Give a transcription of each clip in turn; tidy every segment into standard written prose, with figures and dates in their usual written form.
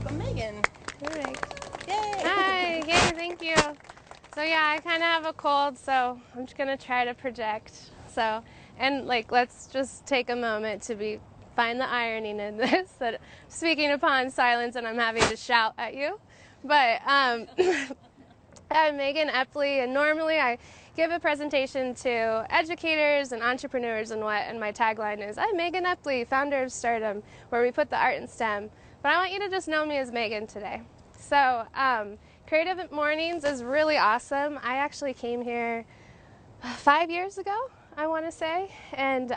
welcome Megan. Perfect. Yay! Hi, yay, thank you. So yeah, I kind of have a cold, so I'm just gonna try to project. So, and like, let's just take a moment to find the irony in this, that I'm speaking upon silence and I'm having to shout at you. But I'm Megan Epley, and normally I give a presentation to educators and entrepreneurs and my tagline is, I'm Megan Epley, founder of Stardom, where we put the art in STEM. But I want you to just know me as Megan today. So, Creative Mornings is really awesome. I actually came here 5 years ago, I want to say, and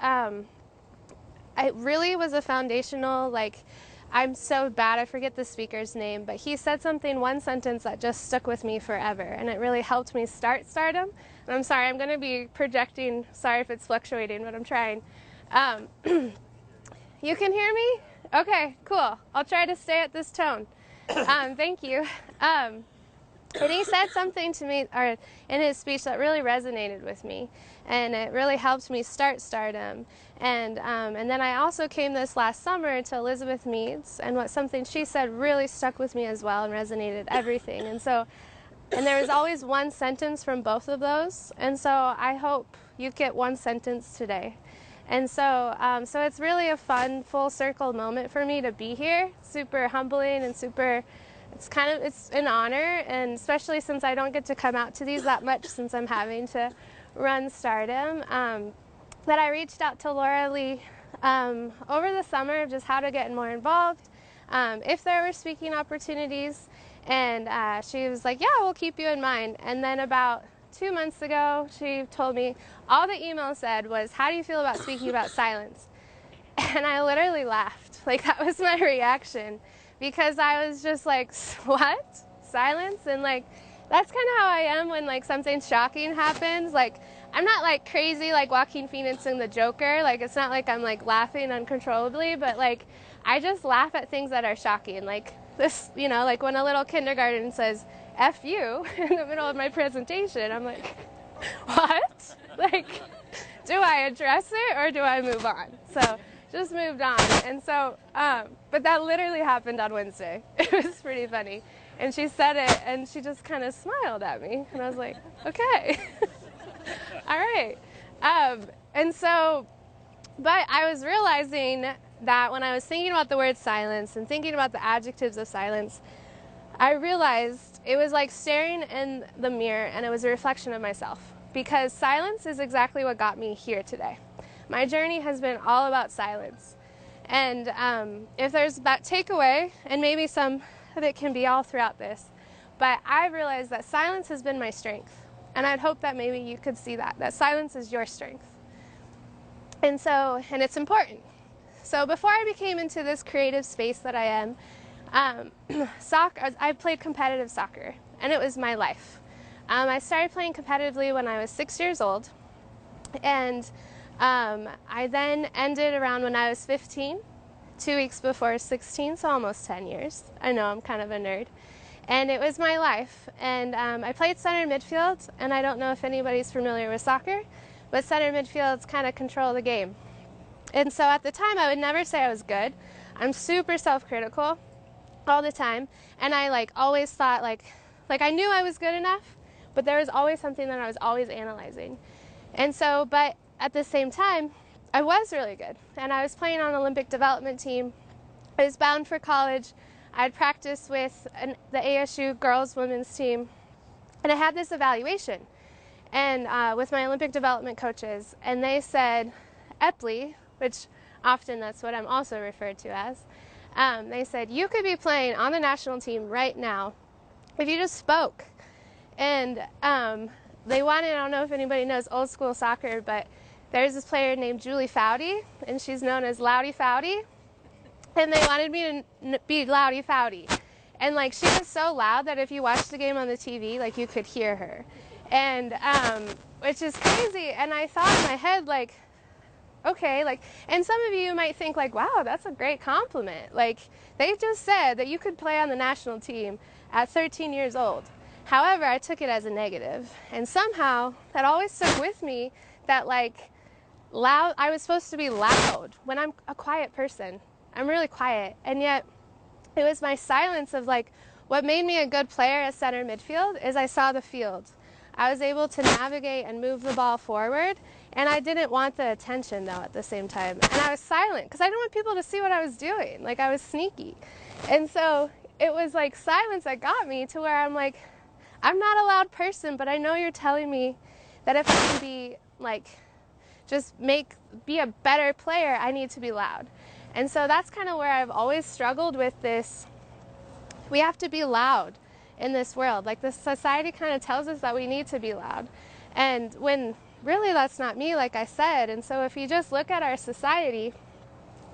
it really was a foundational, I'm so bad, I forget the speaker's name, but he said one sentence that just stuck with me forever, and it really helped me start Stardom. And I'm sorry, I'm going to be projecting, sorry if it's fluctuating, but I'm trying. You can hear me? Okay, cool. I'll try to stay at this tone. Thank you. And he said something to me in his speech that really resonated with me, and it really helped me start Stardom. And then I also came this last summer to Elizabeth Mead's, and something she said really stuck with me as well and resonated everything. And there was always one sentence from both of those, and so I hope you get one sentence today. And so it's really a fun full circle moment for me to be here. Super humbling and it's an honor, and especially since I don't get to come out to these that much since I'm having to run Stardom, that I reached out to Laura Lee over the summer of just how to get more involved, if there were speaking opportunities, and she was like, yeah, we'll keep you in mind. And then about 2 months ago, she told me, all the email said was, how do you feel about speaking about silence? And I literally laughed. Like, that was my reaction, because I was just like, what? Silence? And that's kind of how I am when something shocking happens. I'm not crazy like Joaquin Phoenix in The Joker. It's not like I'm laughing uncontrollably, but I just laugh at things that are shocking. This, when a little kindergarten says, F you, in the middle of my presentation, I'm like, what? Do I address it or do I move on? So just moved on. And so, but that literally happened on Wednesday. It was pretty funny. And she said it, and she just kind of smiled at me. And I was like, okay. All right. But I was realizing that when I was thinking about the word silence and thinking about the adjectives of silence, I realized it was like staring in the mirror, and it was a reflection of myself. Because silence is exactly what got me here today. My journey has been all about silence. And if there's that takeaway, and maybe some of it can be all throughout this, but I realized that silence has been my strength. And I'd hope that maybe you could see that silence is your strength. And it's important. So before I became into this creative space that I am, I played competitive soccer, and it was my life. I started playing competitively when I was 6 years old, and I then ended around when I was 15, 2 weeks before 16, so almost 10 years. I know, I'm kind of a nerd. And it was my life. And I played center midfield, and I don't know if anybody's familiar with soccer, but center midfield's kind of control the game. And so at the time, I would never say I was good. I'm super self-critical all the time, and I always thought I knew I was good enough, but there was always something that I was always analyzing. And so, but at the same time, I was really good, and I was playing on an Olympic development team. I was bound for college. I'd practiced with the ASU girls women's team, and I had this evaluation and with my Olympic development coaches, and they said, Epley, which often that's what I'm also referred to as, they said, you could be playing on the national team right now if you just spoke. And they wanted, I don't know if anybody knows old school soccer, but there's this player named Julie Foudy, and she's known as Loudy Foudy. And they wanted me to be Loudy Foudy. And she was so loud that if you watched the game on the TV, you could hear her. And which is crazy. And I thought in my head, okay, and some of you might think wow, that's a great compliment. They just said that you could play on the national team at 13 years old. However, I took it as a negative, and somehow that always stuck with me, that I was supposed to be loud when I'm a quiet person. I'm really quiet, and yet it was my silence of like, what made me a good player at center midfield is I saw the field. I was able to navigate and move the ball forward, and I didn't want the attention though at the same time. And I was silent because I didn't want people to see what I was doing. Like, I was sneaky. And so it was like silence that got me to where I'm like, I'm not a loud person, but I know you're telling me that if I can be like, be a better player, I need to be loud. And so that's kind of where I've always struggled with this. We have to be loud in this world. Like, the society kind of tells us that we need to be loud. And when really that's not me, like I said. And so if you just look at our society,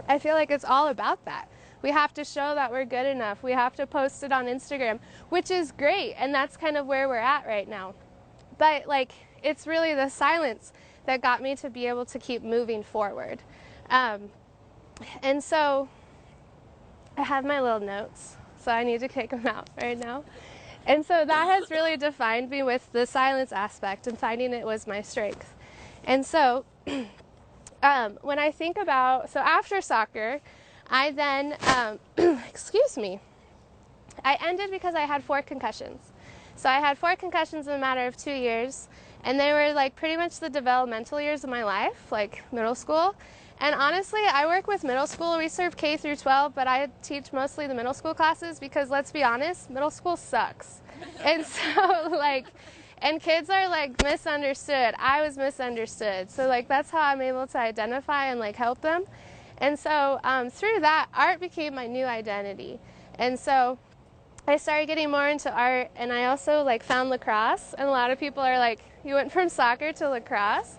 I feel like it's all about that. We have to show that we're good enough. We have to post it on Instagram, which is great. And that's kind of where we're at right now. But like, it's really the silence that got me to be able to keep moving forward. And so I have my little notes, so I need to kick them out right now. And so that has really defined me with the silence aspect and finding it was my strength. And so when I think about, so after soccer, I then, excuse me, I ended because I had 4 concussions. So I had 4 concussions in a matter of 2 years, and they were like pretty much the developmental years of my life, like middle school. And honestly, I work with middle school. We serve K through 12, but I teach mostly the middle school classes because, let's be honest, middle school sucks. And so like, and kids are like misunderstood. I was misunderstood. So like, that's how I'm able to identify and like help them. And so through that, art became my new identity. And so I started getting more into art, and I also like found lacrosse. And a lot of people are like, you went from soccer to lacrosse.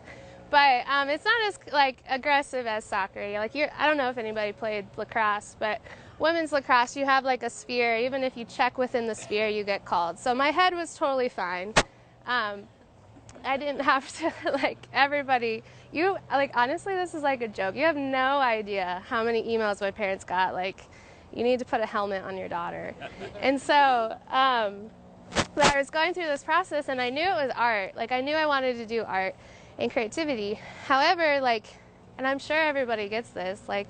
But it's not as like aggressive as soccer. I don't know if anybody played lacrosse, but women's lacrosse, you have like a sphere. Even if you check within the sphere, you get called. So my head was totally fine. I didn't have to like everybody. Honestly, this is like a joke. You have no idea how many emails my parents got. Like, you need to put a helmet on your daughter. And so but I was going through this process, and I knew it was art. Like, I knew I wanted to do art and creativity. However, like, and I'm sure everybody gets this, like,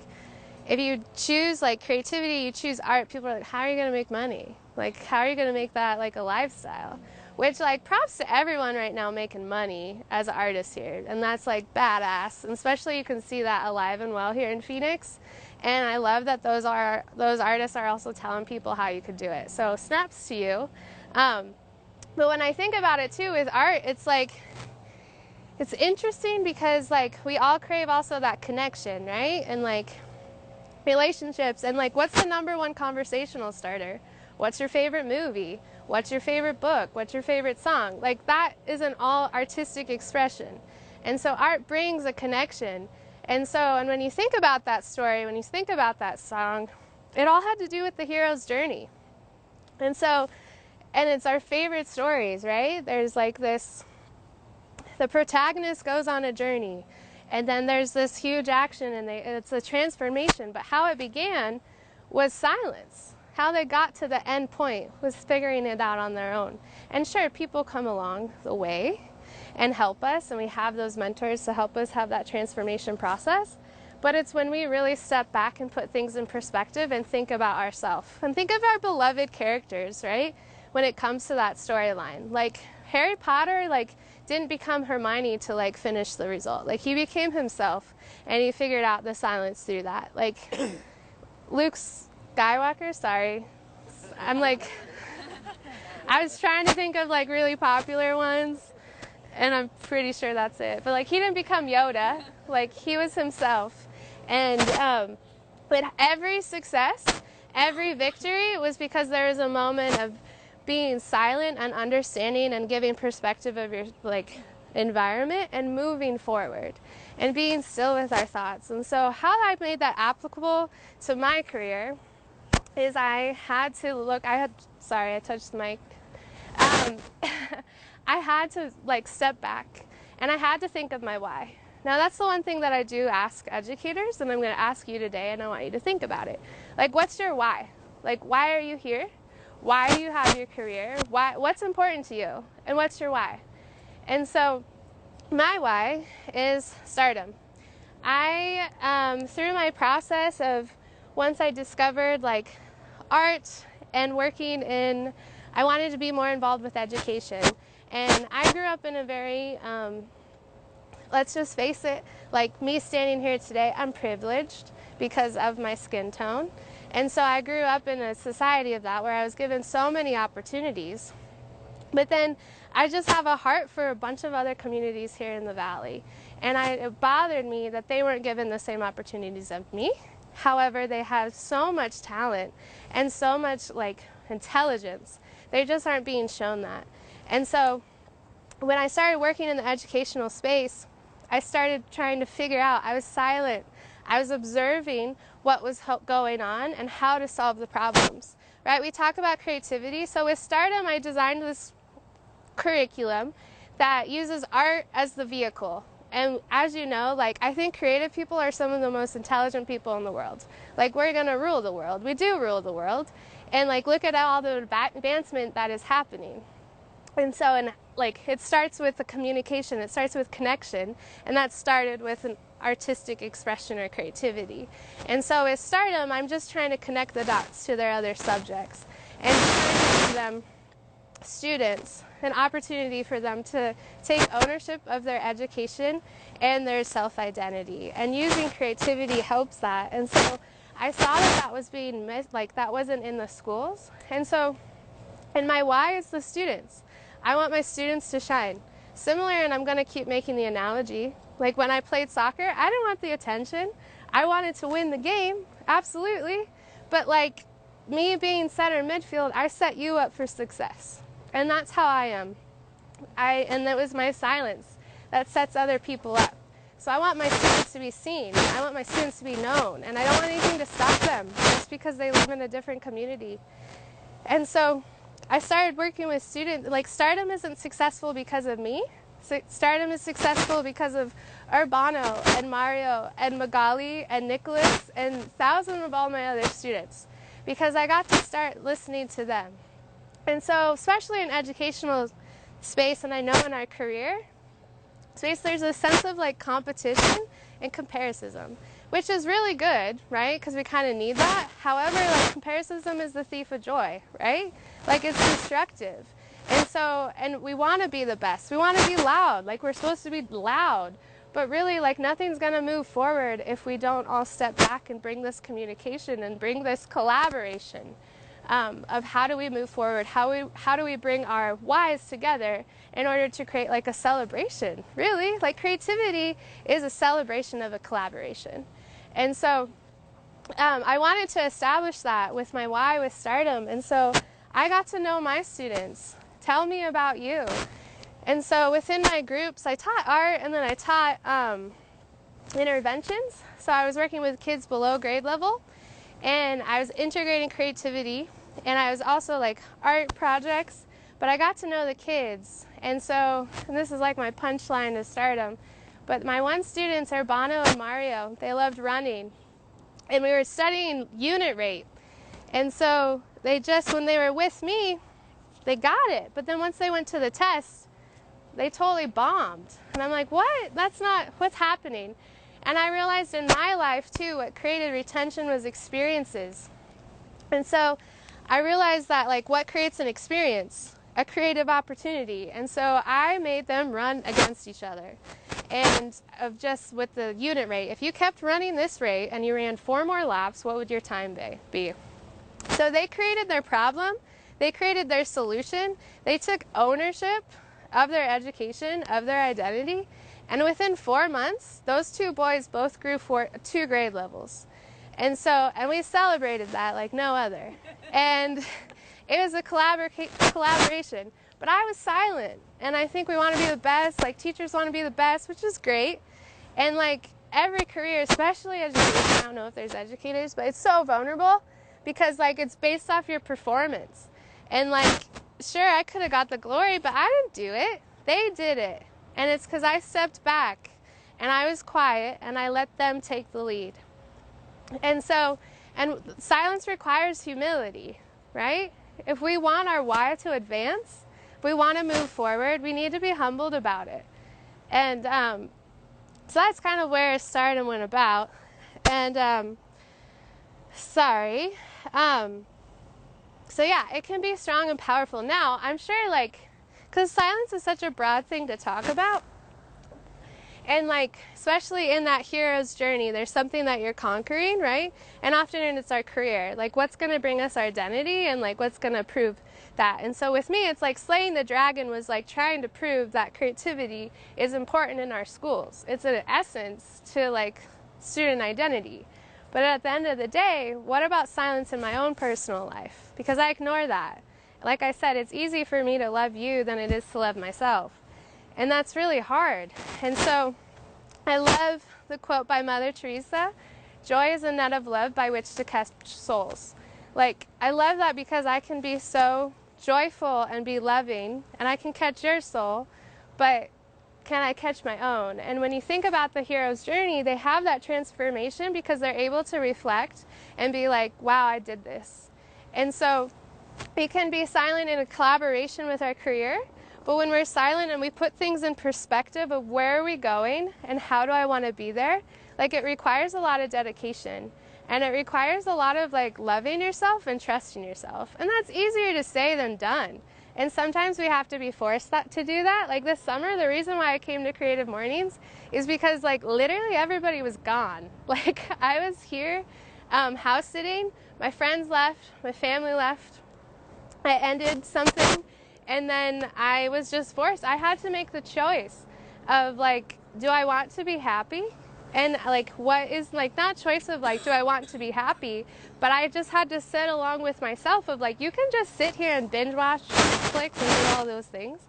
if you choose like creativity, you choose art, people are like, how are you going to make money? Like, how are you going to make that like a lifestyle? Which, like, props to everyone right now making money as an artist here. And that's like badass. And especially you can see that alive and well here in Phoenix. And I love that those artists are also telling people how you could do it. So snaps to you. But when I think about it too with art, it's like, it's interesting because like we all crave also that connection, right? And like relationships, and like, what's the #1 conversational starter? What's your favorite movie? What's your favorite book? What's your favorite song? Like, that is an all artistic expression. And so art brings a connection. And so, and when you think about that story, when you think about that song, it all had to do with the hero's journey. And so, and it's our favorite stories, right? There's like this, the protagonist goes on a journey, and then there's this huge action, and it's a transformation. But how it began was silence. How they got to the end point was figuring it out on their own. And sure, people come along the way and help us, and we have those mentors to help us have that transformation process. But it's when we really step back and put things in perspective and think about ourselves and think of our beloved characters, right? When it comes to that storyline, like Harry Potter, like, didn't become Hermione to like finish the result. Like, he became himself, and he figured out the silence through that. Like Luke Skywalker, sorry, I'm like, I was trying to think of like really popular ones, and I'm pretty sure that's it. But like, he didn't become Yoda. Like, he was himself. And but every success, every victory was because there was a moment of being silent and understanding and giving perspective of your like environment and moving forward and being still with our thoughts. And so how I made that applicable to my career is I had to look, sorry, I touched the mic. I had to like step back, and I had to think of my why. Now, that's the one thing that I do ask educators, and I'm going to ask you today, and I want you to think about it. Like, what's your why? Like, why are you here? Why do you have your career? What's important to you? And what's your why? And so my why is stardom. I, through my process of once I discovered like art and I wanted to be more involved with education. And I grew up in a very, let's just face it, like me standing here today, I'm privileged because of my skin tone. And so I grew up in a society of that where I was given so many opportunities. But then I just have a heart for a bunch of other communities here in the Valley. And it bothered me that they weren't given the same opportunities of me. However, they have so much talent and so much like intelligence. They just aren't being shown that. And so when I started working in the educational space, I started trying to figure out, I was silent. I was observing what was going on and how to solve the problems, right? We talk about creativity. So with Stardom, I designed this curriculum that uses art as the vehicle. And as you know, like, I think creative people are some of the most intelligent people in the world. Like, we're going to rule the world. We do rule the world. And like, look at all the advancement that is happening. And so, like, it starts with the communication, it starts with connection, and that started with an artistic expression or creativity. And so with Stardom, I'm just trying to connect the dots to their other subjects and trying to give them, students, an opportunity for them to take ownership of their education and their self-identity. And using creativity helps that. And so I saw that was being missed, like that wasn't in the schools. And so, and my why is the students. I want my students to shine. Similar, and I'm going to keep making the analogy, like when I played soccer, I didn't want the attention. I wanted to win the game, absolutely. But like me being center midfield, I set you up for success. And that's how I am. And it was my silence that sets other people up. So I want my students to be seen. I want my students to be known. And I don't want anything to stop them just because they live in a different community. And so I started working with students. Like, Stardom isn't successful because of me. Stardom is successful because of Urbano and Mario and Magali and Nicholas and thousands of all my other students. Because I got to start listening to them. And so, especially in educational space, and I know in our career space, there's a sense of like competition and comparison, which is really good, right? Because we kind of need that. However, like, comparison is the thief of joy, right? Like, it's destructive. And so, and we want to be the best. We want to be loud. Like, we're supposed to be loud. But really, like, nothing's going to move forward if we don't all step back and bring this communication and bring this collaboration of how do we move forward, how do we bring our whys together in order to create like a celebration. Really, like, creativity is a celebration of a collaboration. And so I wanted to establish that with my why with Stardom. And so I got to know my students. Tell me about you. And so within my groups, I taught art, and then I taught interventions. So I was working with kids below grade level, and I was integrating creativity, and I was also like art projects, but I got to know the kids. And so, and this is like my punchline to Stardom, but my one students, Urbano and Mario, they loved running, and we were studying unit rate. And so they just, when they were with me, they got it. But then once they went to the test, they totally bombed. And I'm like, what? That's not what's happening. And I realized in my life too, what created retention was experiences. And so I realized that, like, what creates an experience? A creative opportunity. And so I made them run against each other. And of just with the unit rate, if you kept running this rate and you ran 4 more laps, what would your time be? So they created their problem. They created their solution. They took ownership of their education, of their identity. And within 4 months, those 2 boys both grew 2 grade levels. And so, and we celebrated that like no other. And it was a collaboration. But I was silent. And I think we want to be the best. Like, teachers want to be the best, which is great. And like every career, especially education, I don't know if there's educators, but it's so vulnerable because like it's based off your performance. And like, sure, I could have got the glory, but I didn't do it. They did it. And it's because I stepped back and I was quiet and I let them take the lead. And so, and silence requires humility, right? If we want our why to advance, if we want to move forward, we need to be humbled about it. And so that's kind of where Stardom went about. And sorry. So yeah, it can be strong and powerful. Now, I'm sure, like, because silence is such a broad thing to talk about, and like, especially in that hero's journey, there's something that you're conquering, right? And often it's our career, like what's going to bring us our identity and like what's going to prove that. And so with me, it's like slaying the dragon was like trying to prove that creativity is important in our schools. It's an essence to like student identity. But at the end of the day, what about silence in my own personal life? Because I ignore that. Like I said, it's easy for me to love you than it is to love myself. And that's really hard. And so I love the quote by Mother Teresa, "Joy is a net of love by which to catch souls." Like, I love that because I can be so joyful and be loving, and I can catch your soul, but can I catch my own? And when you think about the hero's journey, they have that transformation because they're able to reflect and be like, wow, I did this. And so we can be silent in a collaboration with our career, but when we're silent and we put things in perspective of where are we going and how do I want to be there, like it requires a lot of dedication. And it requires a lot of like loving yourself and trusting yourself. And that's easier to say than done. And sometimes we have to be forced to do that. Like this summer, the reason why I came to Creative Mornings is because like literally everybody was gone. Like I was here house sitting, my friends left, my family left. I ended something, and then I was just forced. I had to make the choice of like, do I want to be happy? And like, what is like, not choice of like, do I want to be happy? But I just had to sit along with myself of like, you can just sit here and binge watch Netflix and do all those things,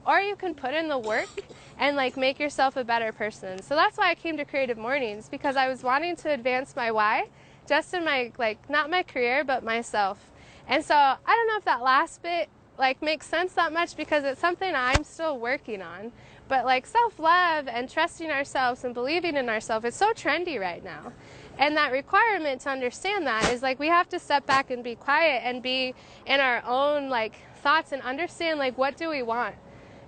or you can put in the work and like make yourself a better person. So that's why I came to Creative Mornings, because I was wanting to advance my why, just in my, like, not my career, but myself. And so I don't know if that last bit like makes sense that much, because it's something I'm still working on. But like self-love and trusting ourselves and believing in ourselves is so trendy right now. And that requirement to understand that is like we have to step back and be quiet and be in our own like thoughts and understand like what do we want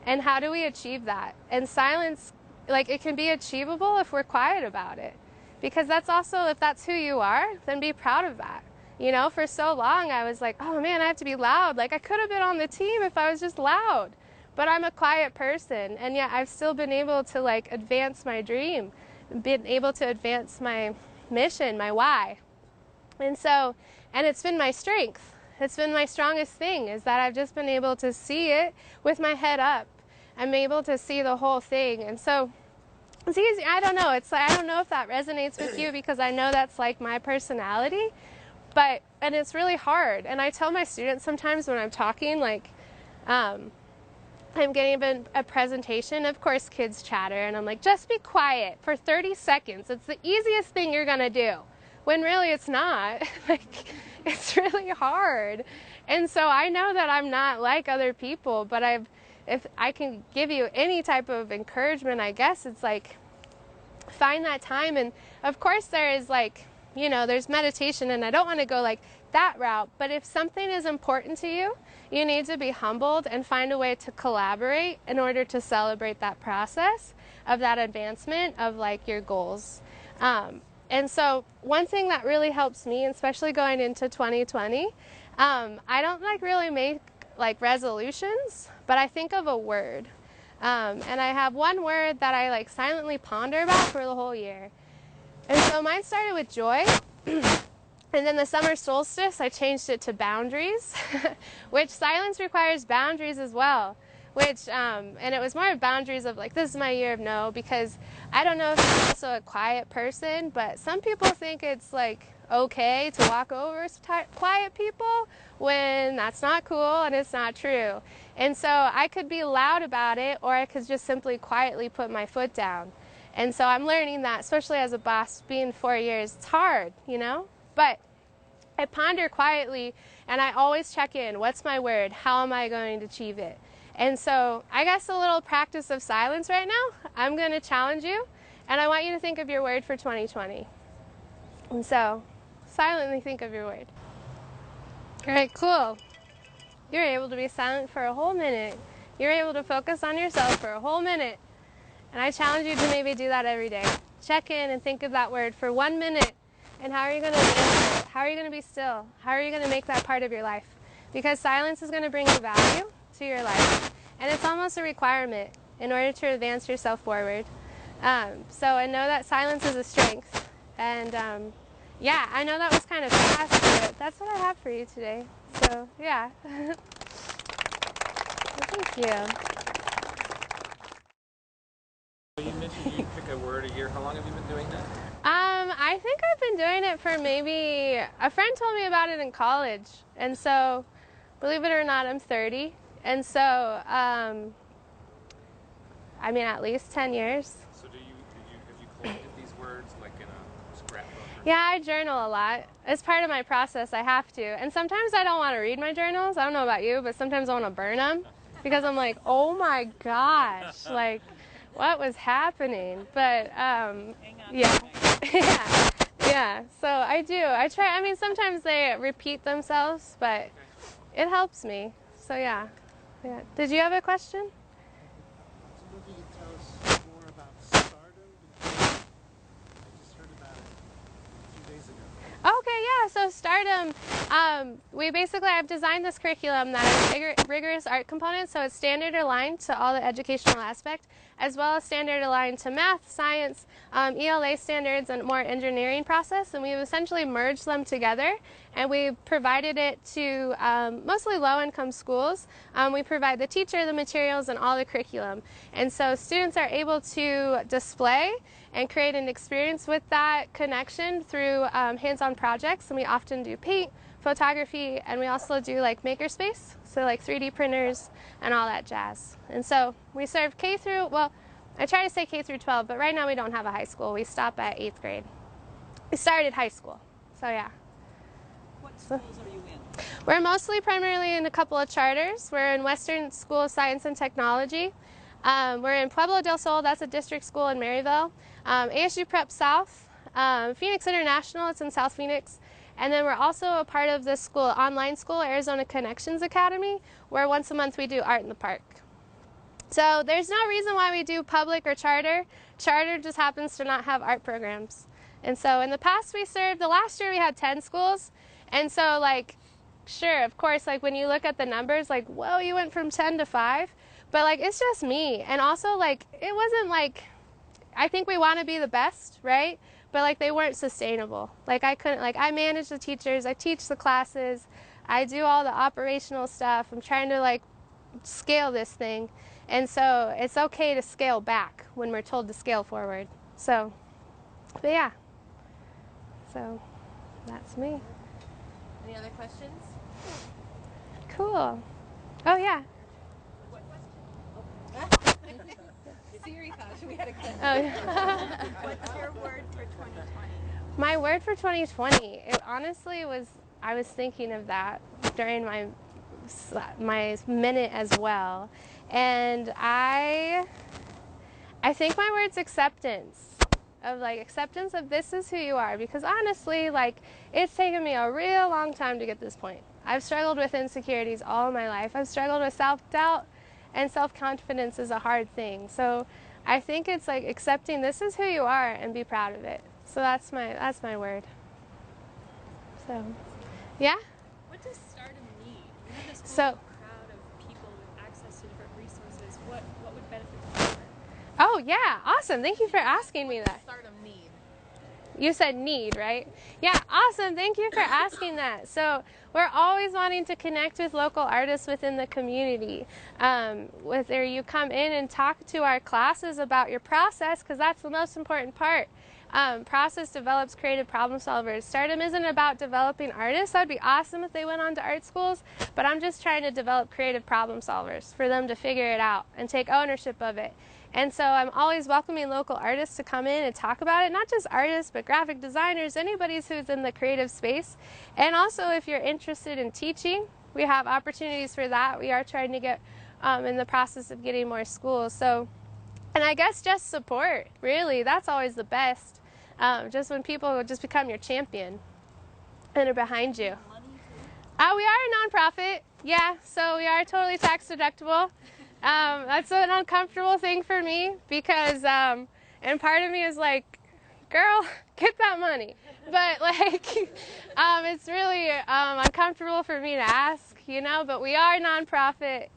and how do we achieve that. And silence, like it can be achievable if we're quiet about it. Because that's also, if that's who you are, then be proud of that. You know, for so long I was like, oh man, I have to be loud. Like I could have been on the team if I was just loud. But I'm a quiet person, and yet I've still been able to like advance my dream, been able to advance my mission, my why. And so, and it's been my strength. It's been my strongest thing, is that I've just been able to see it with my head up. I'm able to see the whole thing. And so it's easy. I don't know. It's like, I don't know if that resonates with you, because I know that's like my personality. But, and it's really hard. And I tell my students sometimes when I'm talking, like, I'm getting a presentation, of course kids chatter, and I'm like, just be quiet for 30 seconds. It's the easiest thing you're gonna do. When really it's not. Like, it's really hard. And so I know that I'm not like other people, but if I can give you any type of encouragement, I guess it's like, find that time. And of course there is like, you know, there's meditation, and I don't want to go like that route, but if something is important to you, you need to be humbled and find a way to collaborate in order to celebrate that process of that advancement of like your goals. And so one thing that really helps me, especially going into 2020, I don't like really make like resolutions, but I think of a word. And I have one word that I like silently ponder about for the whole year. And so mine started with joy, and then the summer solstice, I changed it to boundaries, which silence requires boundaries as well, which, and it was more of boundaries of like, this is my year of no, because I don't know if you're also a quiet person, but some people think it's like okay to walk over quiet people when that's not cool and it's not true. And so I could be loud about it, or I could just simply quietly put my foot down. And so I'm learning that, especially as a boss, being 4 years, it's hard, you know? But I ponder quietly, and I always check in. What's my word? How am I going to achieve it? And so I guess a little practice of silence right now, I'm going to challenge you, and I want you to think of your word for 2020. And so silently think of your word. All right, cool. You're able to be silent for a whole minute. You're able to focus on yourself for a whole minute. And I challenge you to maybe do that every day. Check in and think of that word for 1 minute. And how are you going to advance it? How are you going to be still? How are you going to make that part of your life? because silence is going to bring you value to your life, and it's almost a requirement in order to advance yourself forward. So I know that silence is a strength, and yeah, I know that was kind of fast, but that's what I have for you today. So yeah. Well, thank you. You mentioned you pick a word a year. How long have you been doing that? I think I've been doing it for maybe, a friend told me about it in college, and so, believe it or not, I'm 30, and so, I mean, at least 10 years. So have you collected these words like in a scrapbook? Yeah, I journal a lot. As part of my process, I have to, and sometimes I don't want to read my journals. I don't know about you, but sometimes I want to burn them, because I'm like, oh my gosh, like, what was happening? But, yeah. Yeah, so I do. I try. I mean, sometimes they repeat themselves, but it helps me. So yeah. Did you have a question? So maybe you could tell us more about stardom, because I just heard about it a few days ago. Okay, yeah. So Stardom, I've designed this curriculum that has rigorous art components, so it's standard aligned to all the educational aspect, as well as standard aligned to math, science, ELA standards, and more engineering process. And we've essentially merged them together, and we've provided it to mostly low-income schools. We provide the teacher, the materials, and all the curriculum. And so students are able to display and create an experience with that connection through hands-on projects. And we often do paint, photography, and we also do like makerspace, so like 3D printers and all that jazz. And so we serve K through, well, I try to say K through 12, but right now we don't have a high school. We stop at 8th grade. We started high school, so yeah. What schools are you in? We're mostly primarily in a couple of charters. We're in Western School of Science and Technology. We're in Pueblo del Sol, that's a district school in Maryville. ASU Prep South, Phoenix International, it's in South Phoenix. And then we're also a part of this school, online school, Arizona Connections Academy, where once a month we do art in the park. So there's no reason why we do public or charter. Charter just happens to not have art programs. And so in the past the last year we had 10 schools. And so like, sure, of course, like when you look at the numbers, like, whoa, you went from 10 to 5. But like, it's just me. And also like, it wasn't like, I think we want to be the best, right? But like, they weren't sustainable. Like I couldn't, like I manage the teachers, I teach the classes, I do all the operational stuff. I'm trying to like scale this thing. And so it's okay to scale back when we're told to scale forward. So, but yeah. So that's me. Any other questions? Cool. Oh yeah. Siri thought we had a question. Oh, yeah. What's your word for 2020? My word for 2020, it honestly was, I was thinking of that during my minute as well. And I think my word's acceptance. Acceptance of this is who you are. Because honestly, like, it's taken me a real long time to get this point. I've struggled with insecurities all my life. I've struggled with self-doubt, and self-confidence is a hard thing. So I think it's like accepting this is who you are and be proud of it. So that's my word. So, yeah? What does Stardom need? We have this So- whole crowd of people with access to different resources. What would benefit them more? Oh, yeah. Awesome. Thank you for asking me that. Stardom need. You said need, right? Yeah, awesome. Thank you for asking that. So we're always wanting to connect with local artists within the community. Whether you come in and talk to our classes about your process, because that's the most important part. Process develops creative problem solvers. Stardom isn't about developing artists. That would be awesome if they went on to art schools, but I'm just trying to develop creative problem solvers for them to figure it out and take ownership of it. And so I'm always welcoming local artists to come in and talk about it. Not just artists, but graphic designers, anybody who's in the creative space. And also if you're interested in teaching, we have opportunities for that. We are trying to get in the process of getting more schools. So, and I guess just support, really. That's always the best. Just when people just become your champion and are behind you. We are a nonprofit. Yeah, so we are totally tax deductible. That's an uncomfortable thing for me because, and part of me is like, girl, get that money. But like, it's really uncomfortable for me to ask, you know, but we are a nonprofit.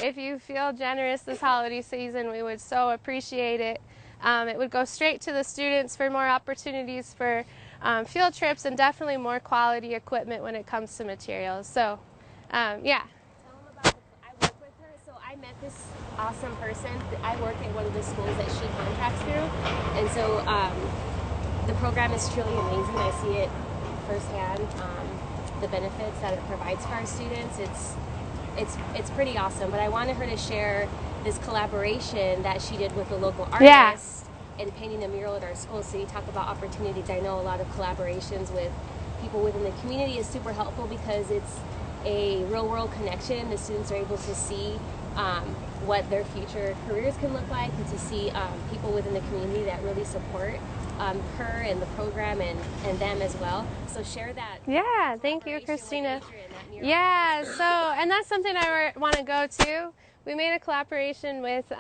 If you feel generous this holiday season, we would so appreciate it. It would go straight to the students for more opportunities for field trips and definitely more quality equipment when it comes to materials. So, yeah. Tell them about I work with her, so I met this awesome person. I work at one of the schools that she contracts through, and so the program is truly amazing. I see it firsthand, the benefits that it provides for our students. It's pretty awesome. But I wanted her to share this collaboration that she did with a local artist in painting a mural at our school. So you talk about opportunities. I know a lot of collaborations with people within the community is super helpful because it's a real-world connection. The students are able to see what their future careers can look like, and to see people within the community that really support her and the program and them as well. So share that. Yeah, thank you, Christina. Yeah, so, and that's something I want to go to. We made a collaboration with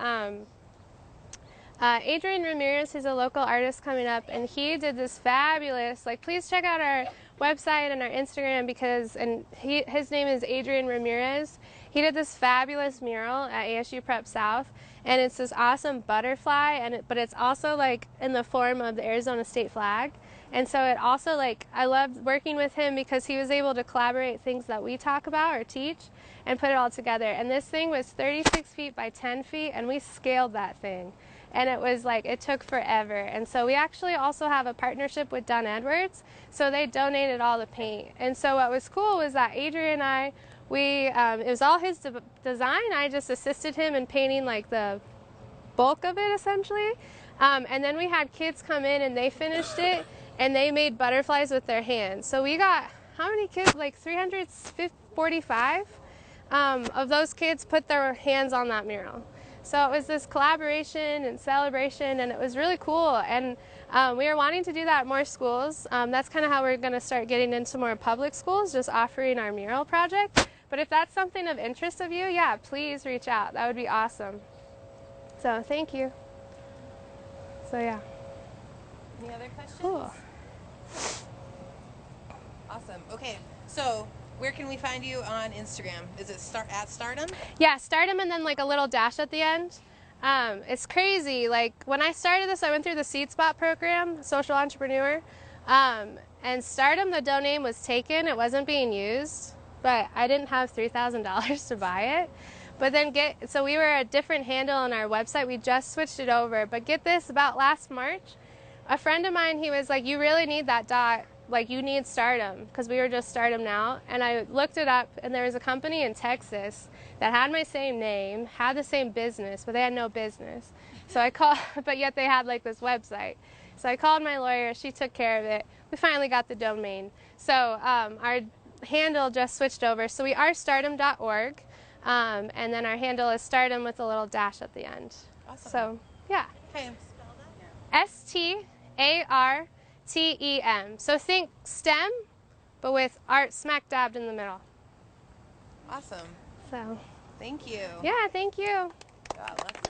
Adrian Ramirez, who's a local artist coming up, and he did this fabulous, like, please check out our website and our Instagram because, and his name is Adrian Ramirez. He did this fabulous mural at ASU Prep South, and it's this awesome butterfly, but it's also like in the form of the Arizona state flag. And so it also, like, I loved working with him because he was able to collaborate things that we talk about or teach and put it all together. And this thing was 36 feet by 10 feet, and we scaled that thing. And it was like, it took forever. And so we actually also have a partnership with Dunn Edwards. So they donated all the paint. And so what was cool was that Adrian and I, it was all his design. I just assisted him in painting like the bulk of it essentially. And then we had kids come in and they finished it and they made butterflies with their hands. So we got, how many kids? Like 345 of those kids put their hands on that mural. So it was this collaboration and celebration, and it was really cool. And we are wanting to do that at more schools. That's kind of how we're going to start getting into more public schools, just offering our mural project. But if that's something of interest of you, yeah, please reach out. That would be awesome. So thank you. So yeah. Any other questions? Cool. Awesome. Okay, so where can we find you on Instagram? Is it at Stardom? Yeah, Stardom and then like a little dash at the end. It's crazy. Like when I started this, I went through the Seed Spot program, social entrepreneur, and Stardom, the domain was taken. It wasn't being used, but I didn't have $3,000 to buy it. But then so we were a different handle on our website. We just switched it over. But get this, about last March, a friend of mine, he was like, you really need that dot. Like, you need Stardom, because we were just Stardom Now. And I looked it up, and there was a company in Texas that had my same name, had the same business, but they had no business. So I called, but yet they had like this website. So I called my lawyer, she took care of it. We finally got the domain. So our handle just switched over. So we are stardom.org, and then our handle is Stardom with a little dash at the end. Awesome. So, yeah. Okay. STARTEM. So think STEM, but with art smack dabbed in the middle. Awesome. So, Thank you. yeah, thank you. God, let's